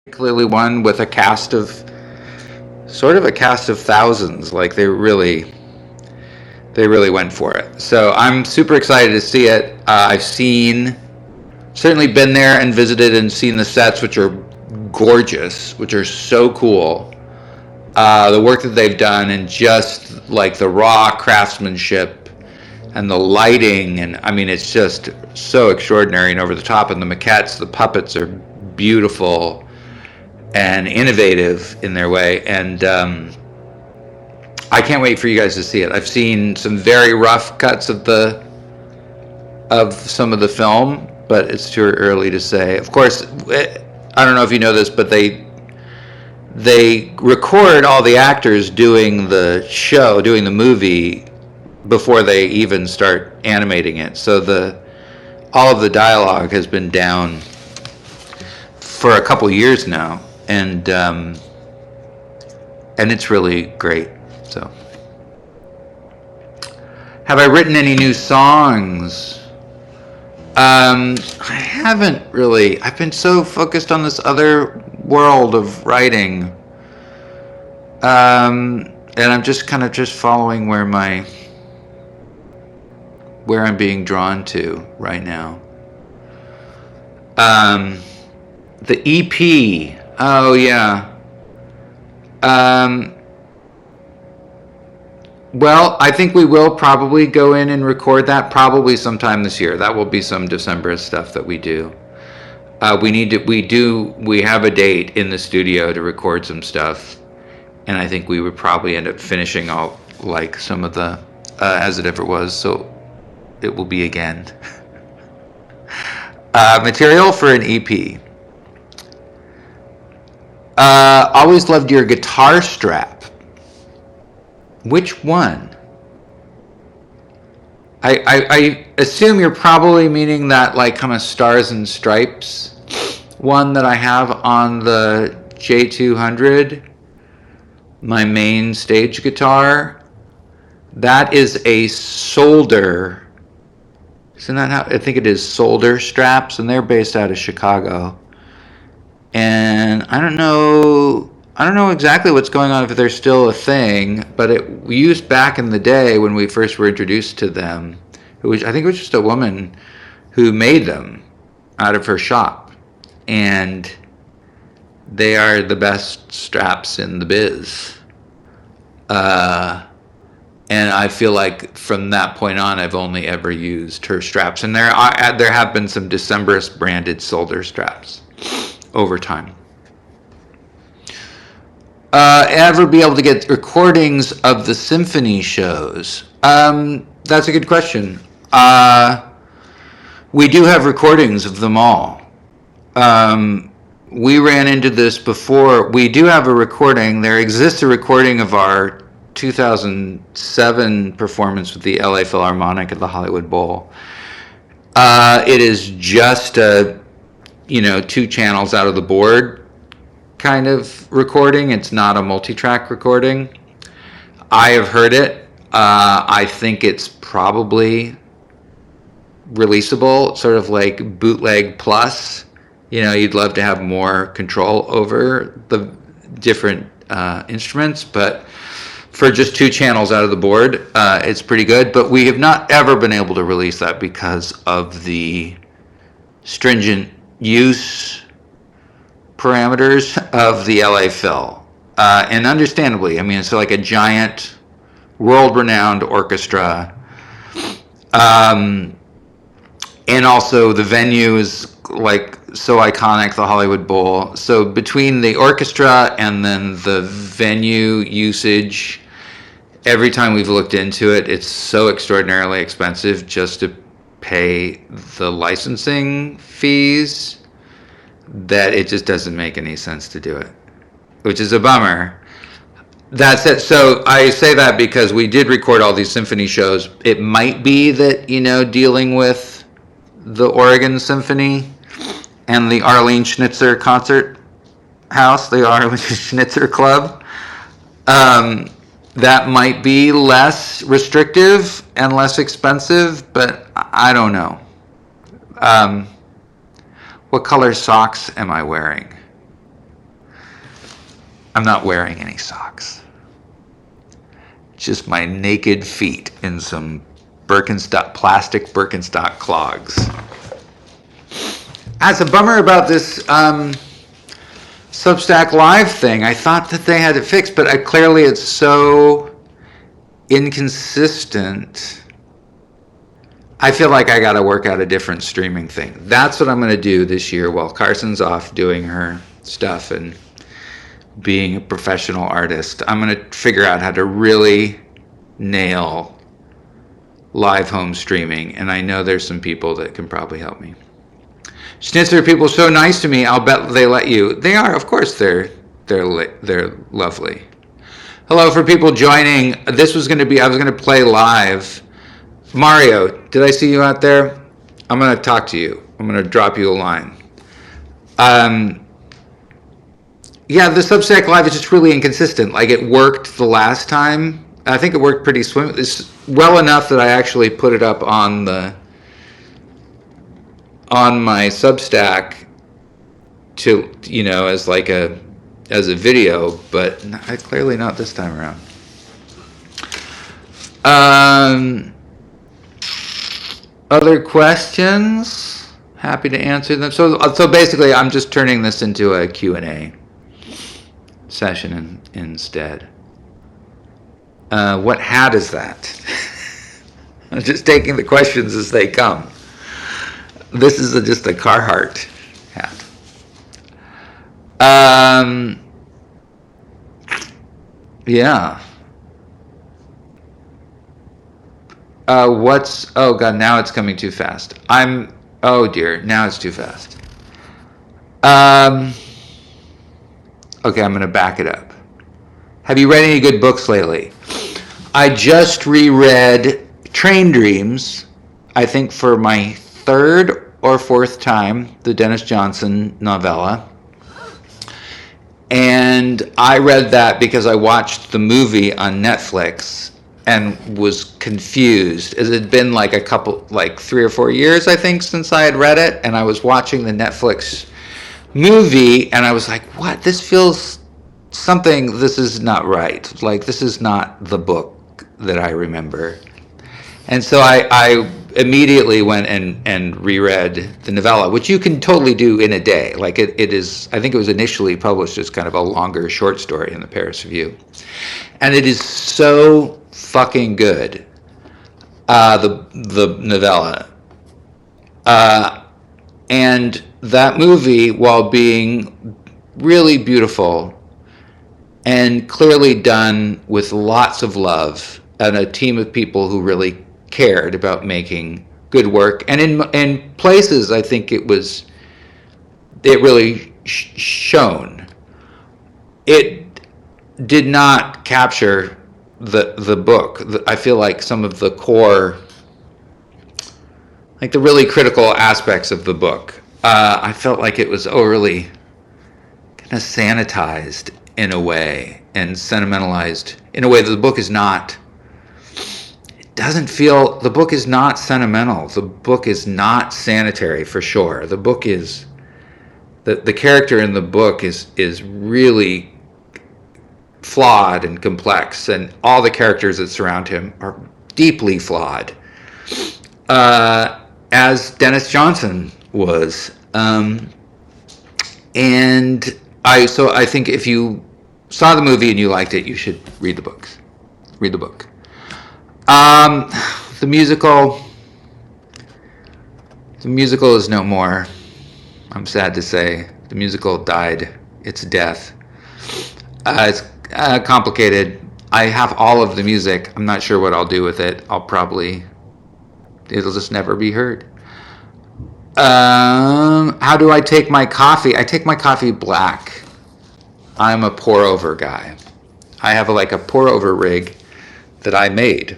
particularly one with a cast of sort of a cast of thousands. Like they really went for it. So I'm super excited to see it. I've certainly been there and visited and seen the sets, which are gorgeous, which are so cool. The work that they've done and just like the raw craftsmanship and the lighting, and I mean, it's just so extraordinary and over the top. And the maquettes, the puppets are beautiful and innovative in their way. And I can't wait for you guys to see it. I've seen some very rough cuts of some of the film, but it's too early to say. Of course, I don't know if you know this, but they record all the actors doing the show, doing the movie, before they even start animating it. So all of the dialogue has been down for a couple years now, and it's really great. So, have I written any new songs? I haven't really. I've been so focused on this other world of writing, and I'm just kind of just following where I'm being drawn to right now. The EP. Oh yeah. Well, I think we will probably go in and record that probably sometime this year. That will be some December stuff that we do. We have a date in the studio to record some stuff, and I think we would probably end up finishing all like some of the As It Ever Was, so it will be again. Material for an EP. Always loved your guitar strap. Which one? I assume you're probably meaning that like kind of Stars and Stripes one that I have on the J200, my main stage guitar. That is a solder. Isn't that how? I think it is solder straps, and they're based out of Chicago. And I don't know exactly what's going on if they're still a thing, but we used back in the day when we first were introduced to them. I think it was just a woman who made them out of her shop, and they are the best straps in the biz. And I feel like from that point on, I've only ever used her straps, and there have been some Decemberist branded solder straps over time. Ever be able to get recordings of the symphony shows? That's a good question. We do have recordings of them all. We ran into this before. We do have a recording. There exists a recording of our 2007 performance with the LA Philharmonic at the Hollywood Bowl. It is just two channels out of the board kind of recording. It's not a multi-track recording. I have heard it. I think it's probably releasable, sort of like bootleg plus. You'd love to have more control over the different instruments, but for just two channels out of the board, it's pretty good. But we have not ever been able to release that because of the stringent use parameters of the LA Phil. And understandably, I mean, it's like a giant, world-renowned orchestra. And also the venue is like so iconic, the Hollywood Bowl. So between the orchestra and then the venue usage, every time we've looked into it, it's so extraordinarily expensive just to pay the licensing fees that it just doesn't make any sense to do it, which is a bummer. That's it. So I say that because we did record all these symphony shows. It might be that, dealing with the Oregon Symphony and the Arlene Schnitzer Concert House, the Arlene Schnitzer Club, that might be less restrictive and less expensive, but I don't know. What color socks am I wearing? I'm not wearing any socks. Just my naked feet in some plastic Birkenstock clogs. That's a bummer about this Substack Live thing. I thought that they had it fixed, but clearly it's so inconsistent. I feel like I got to work out a different streaming thing. That's what I'm going to do this year while Carson's off doing her stuff and being a professional artist. I'm going to figure out how to really nail live home streaming, and I know there's some people that can probably help me. Schnitzer people are so nice to me. I'll bet they let you. They are, of course. They're lovely. Hello for people joining. This was going to be. I was going to play live. Mario, did I see you out there? I'm going to talk to you. I'm going to drop you a line. Yeah, the Substack Live is just really inconsistent. Like, it worked the last time. I think it worked pretty well enough that I actually put it up on my Substack to, as a video, but clearly not this time around. Other questions? Happy to answer them. So basically, I'm just turning this into a Q&A session instead. What hat is that? I'm just taking the questions as they come. This is just a Carhartt hat. Yeah. Oh God, now it's coming too fast. Oh dear, now it's too fast. Okay, I'm gonna back it up. Have you read any good books lately? I just reread Train Dreams, I think for my third or fourth time, the Dennis Johnson novella. And I read that because I watched the movie on Netflix and was confused. It had been like 3 or 4 years, I think, since I had read it. And I was watching the Netflix movie and I was like, what? This feels this is not right. Like, this is not the book that I remember. And so I immediately went and reread the novella, which you can totally do in a day. Like, it is, I think it was initially published as kind of a longer short story in the Paris Review. And it is so fucking good, the novella. And that movie, while being really beautiful and clearly done with lots of love and a team of people who really cared about making good work, and in places I think it really shone. It did not capture the book. I feel like some of the core, like the really critical aspects of the book, I felt like it was overly kind of sanitized in a way and sentimentalized in a way that the book is not. The book is not sentimental. The book is not sanitary, for sure. The book is, the character in the book is really flawed and complex, and all the characters that surround him are deeply flawed, as Dennis Johnson was. And I think if you saw the movie and you liked it, you should read the book. The musical is no more. I'm sad to say. The musical died its death. It's complicated. I have all of the music. I'm not sure what I'll do with it. It'll just never be heard. How do I take my coffee? I take my coffee black. I'm a pour over guy. I have a pour over rig that I made.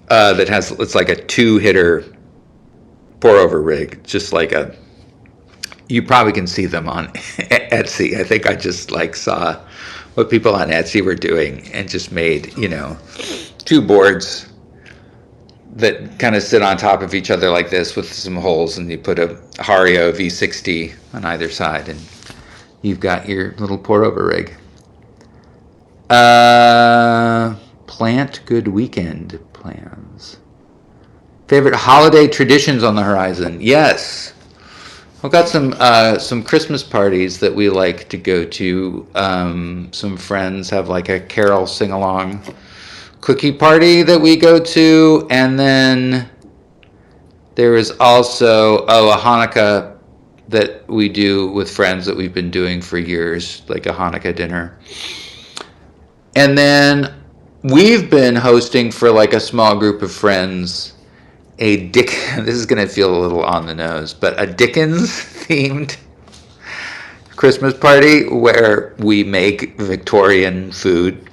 It's like a 2-hitter pour over rig, just like you probably can see them on Etsy. I think I just saw what people on Etsy were doing and just made, 2 boards that kind of sit on top of each other like this with some holes, and you put a Hario V60 on either side, and you've got your little pour over rig. Plant good weekend plans. Favorite holiday traditions on the horizon? Yes. I've got some Christmas parties that we like to go to. Some friends have like a carol sing-along cookie party that we go to, and then there is also a Hanukkah that we do with friends that we've been doing for years, like a Hanukkah dinner. And then we've been hosting for like a small group of friends this is going to feel a little on the nose, but a Dickens themed Christmas party where we make Victorian food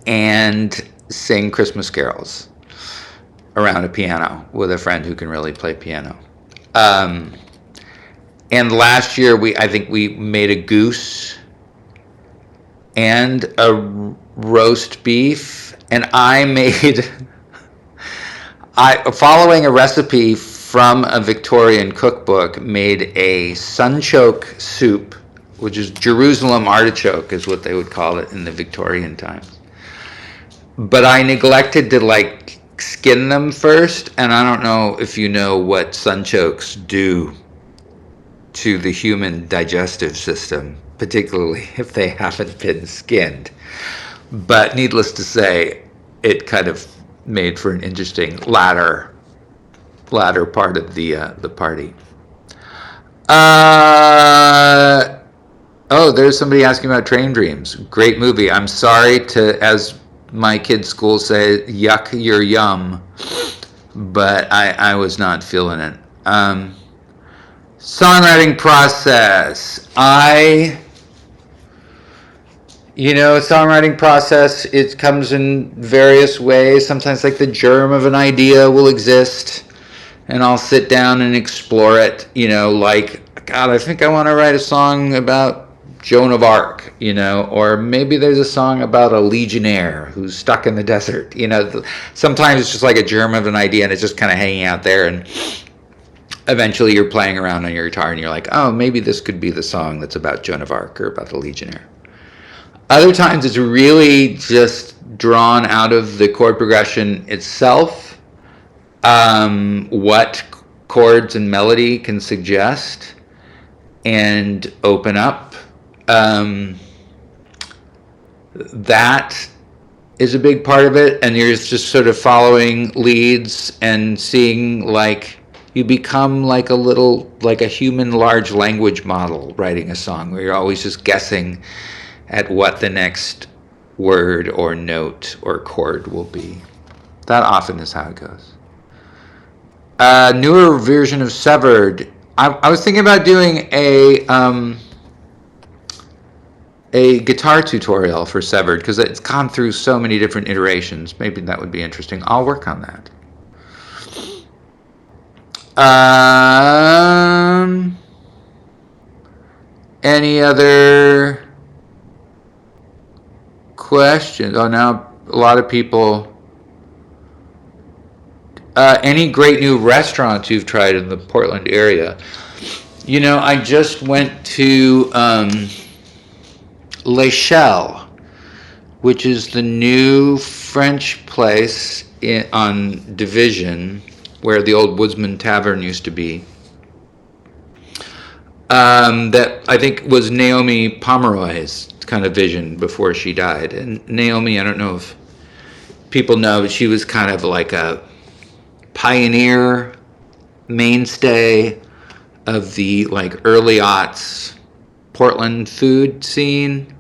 and sing Christmas carols around a piano with a friend who can really play piano. And last year I think we made a goose and a roast beef, and following a recipe from a Victorian cookbook, made a sunchoke soup, which is Jerusalem artichoke is what they would call it in the Victorian times. But I neglected to like skin them first, and I don't know if you know what sunchokes do to the human digestive system, particularly if they haven't been skinned. But needless to say, it kind of made for an interesting latter part of the party. There's somebody asking about Train Dreams. Great movie. I'm sorry to, as my kids' school say, yuck your yum, but I was not feeling it. Songwriting process. Songwriting process, it comes in various ways. Sometimes like the germ of an idea will exist and I'll sit down and explore it, like, God, I think I want to write a song about Joan of Arc, or maybe there's a song about a legionnaire who's stuck in the desert. Sometimes it's just like a germ of an idea and it's just kind of hanging out there, and eventually you're playing around on your guitar and you're like, oh, maybe this could be the song that's about Joan of Arc or about the legionnaire. Other times it's really just drawn out of the chord progression itself, what chords and melody can suggest and open up. That is a big part of it, and you're just sort of following leads and seeing, like, you become like a human large language model writing a song, where you're always just guessing at what the next word or note or chord will be. That often is how it goes. Newer version of Severed. I was thinking about doing a guitar tutorial for Severed, because it's gone through so many different iterations. Maybe that would be interesting. I'll work on that. Any other questions? Oh, now a lot of people. Any great new restaurants you've tried in the Portland area? I just went to Les Chelles, which is the new French place on Division, where the old Woodsman Tavern used to be. That I think was Naomi Pomeroy's kind of vision before she died. And Naomi, I don't know if people know, but she was kind of like a pioneer mainstay of the like early aughts Portland food scene.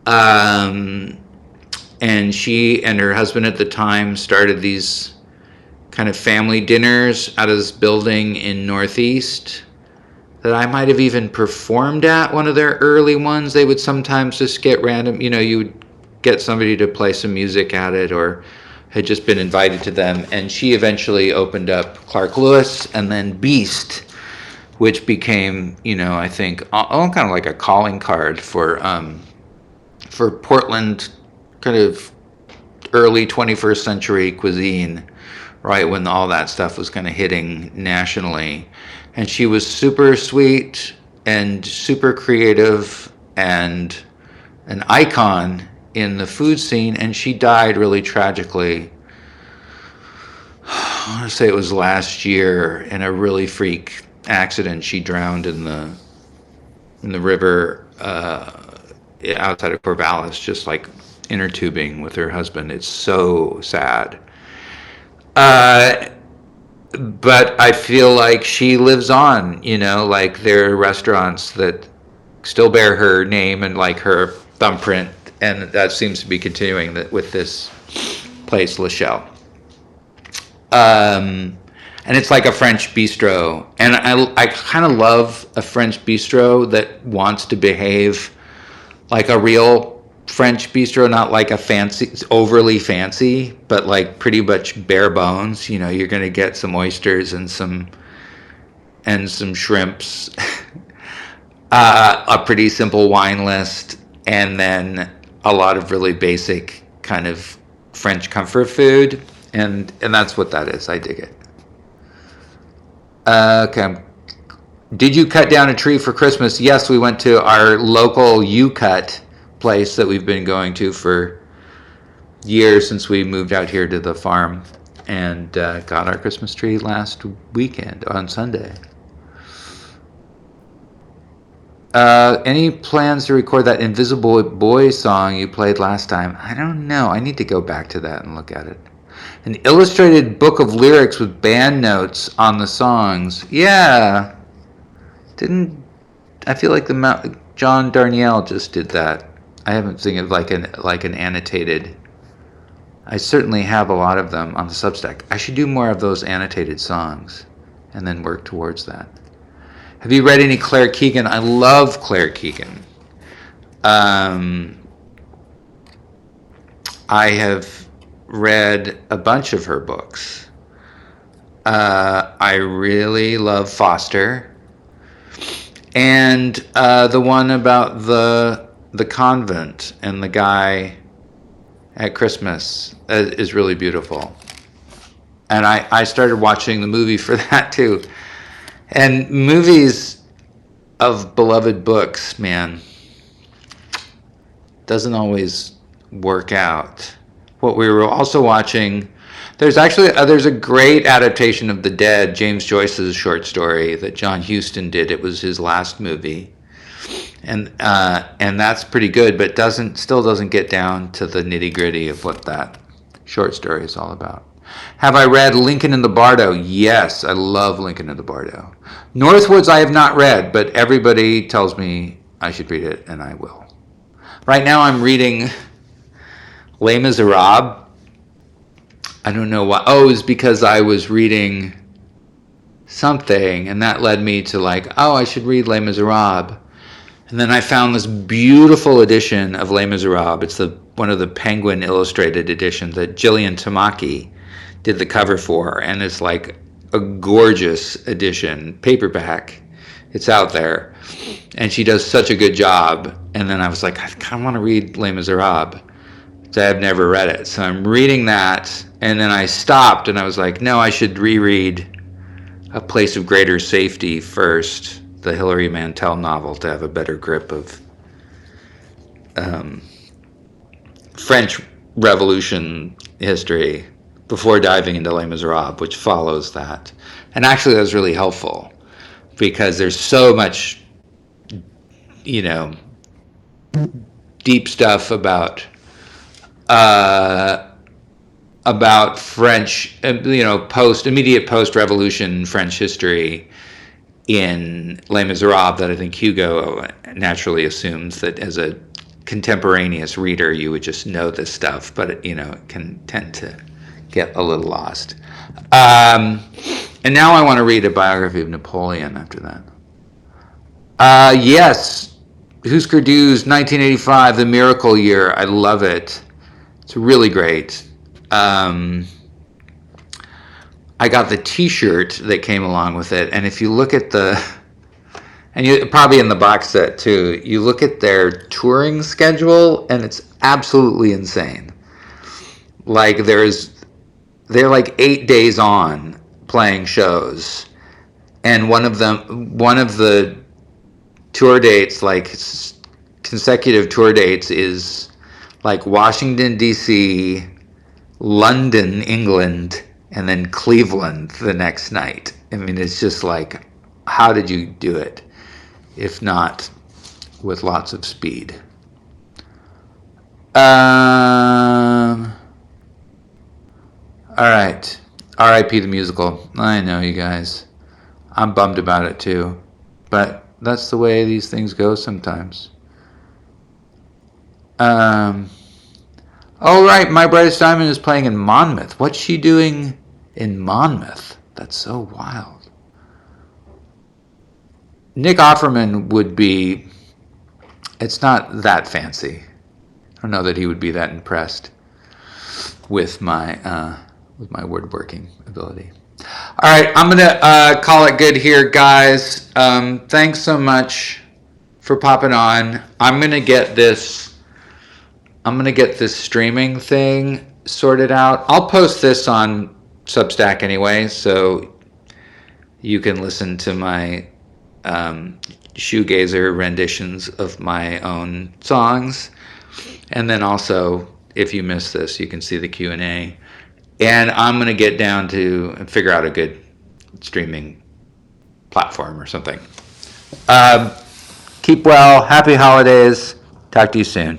And she and her husband at the time started these kind of family dinners out of this building in Northeast that I might have even performed at, one of their early ones. They would sometimes just get random, you would get somebody to play some music at it, or had just been invited to them. And she eventually opened up Clark Lewis and then Beast, which became, I think, kind of like a calling card for Portland kind of early 21st century cuisine, right when all that stuff was kind of hitting nationally. And she was super sweet and super creative and an icon in the food scene, and she died really tragically. I want to say it was last year in a really freak accident. She drowned in the river outside of Corvallis, just like inner tubing with her husband. It's so sad. But I feel like she lives on, like there are restaurants that still bear her name and like her thumbprint, and that seems to be continuing with this place, La Chelle. And it's like a French bistro, and I kind of love a French bistro that wants to behave like a real French bistro, not like a fancy, overly fancy, but like pretty much bare bones. You're gonna get some oysters and some shrimps, a pretty simple wine list, and then a lot of really basic kind of French comfort food, and that's what that is. I dig it. Okay. Did you cut down a tree for Christmas? Yes, we went to our local U-Cut place that we've been going to for years since we moved out here to the farm, and got our Christmas tree last weekend on Sunday. Any plans to record that Invisible Boy song you played last time? I don't know. I need to go back to that and look at it. An illustrated book of lyrics with band notes on the songs. Yeah. I feel like John Darnielle just did that. I haven't seen it like an annotated. I certainly have a lot of them on the Substack. I should do more of those annotated songs and then work towards that. Have you read any Claire Keegan? I love Claire Keegan. I have read a bunch of her books. I really love Foster, and the one about the convent and the guy at Christmas is really beautiful. And I started watching the movie for that too. And movies of beloved books, man, doesn't always work out. What we were also watching, there's a great adaptation of The Dead, James Joyce's short story that John Huston did. It was his last movie, and that's pretty good, but still doesn't get down to the nitty gritty of what that short story is all about. Have I read Lincoln in the Bardo? Yes, I love Lincoln in the Bardo. Northwoods I have not read, but everybody tells me I should read it, and I will. Right now I'm reading Les Miserables. I don't know why. Oh, it's because I was reading something, and that led me to I should read Les Miserables. And then I found this beautiful edition of Les Miserables. It's one of the Penguin illustrated editions that Gillian Tamaki did the cover for, and it's like a gorgeous edition, paperback. It's out there, and she does such a good job. And then I was like, I kind of want to read Les Miserables. So I've never read it, so I'm reading that, and then I stopped, and I was like, no, I should reread A Place of Greater Safety first, the Hilary Mantel novel, to have a better grip of French Revolution history before diving into Les Miserables, which follows that. And actually that was really helpful, because there's so much, deep stuff about French, immediate post-revolution French history in Les Miserables that I think Hugo naturally assumes that as a contemporaneous reader you would just know this stuff, but it can tend to get a little lost. And now I want to read a biography of Napoleon after that. Yes, Husker Du's 1985, The Miracle Year. I love it. It's really great. I got the T-shirt that came along with it, and if you look at and you probably in the box set too, you look at their touring schedule, and it's absolutely insane. They're like 8 days on playing shows, and one of the tour dates consecutive tour dates is like Washington, D.C., London, England, and then Cleveland the next night. I mean, it's just like, how did you do it? If not with lots of speed. All right. R.I.P. the musical. I know, you guys. I'm bummed about it too. But that's the way these things go sometimes. Oh, right. My Brightest Diamond is playing in Monmouth. What's she doing in Monmouth? That's so wild. Nick Offerman would be... It's not that fancy. I don't know that he would be that impressed with my woodworking ability. All right, I'm gonna call it good here, guys. Thanks so much for popping on. I'm gonna get this streaming thing sorted out. I'll post this on Substack anyway, so you can listen to my shoegazer renditions of my own songs. And then also, if you missed this, you can see the Q&A. And I'm going to get down to and figure out a good streaming platform or something. Keep well. Happy holidays. Talk to you soon.